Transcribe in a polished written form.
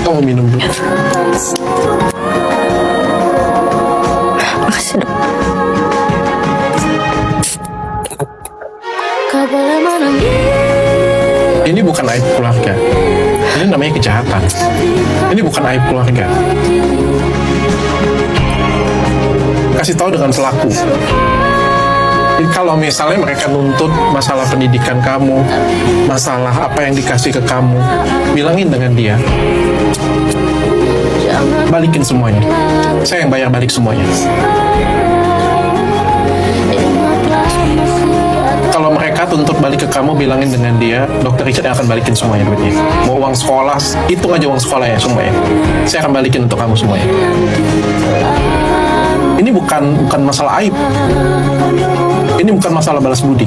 Kamu minum dulu. Makasih dok. Ini bukan aib keluarga. Ini namanya kejahatan. Ini bukan aib keluarga. Kasih tahu dengan pelaku. Jadi kalau misalnya mereka nuntut masalah pendidikan kamu, masalah apa yang dikasih ke kamu, bilangin dengan dia. Balikin semuanya. Saya yang bayar balik semuanya. Kalau mereka tuntut balik ke kamu, bilangin dengan dia, Dokter Richard yang akan balikin semuanya duitnya. Mau uang sekolah, hitung aja uang sekolahnya semuanya. Saya akan balikin untuk kamu semuanya. Ini bukan masalah aib. Ini bukan masalah balas budi.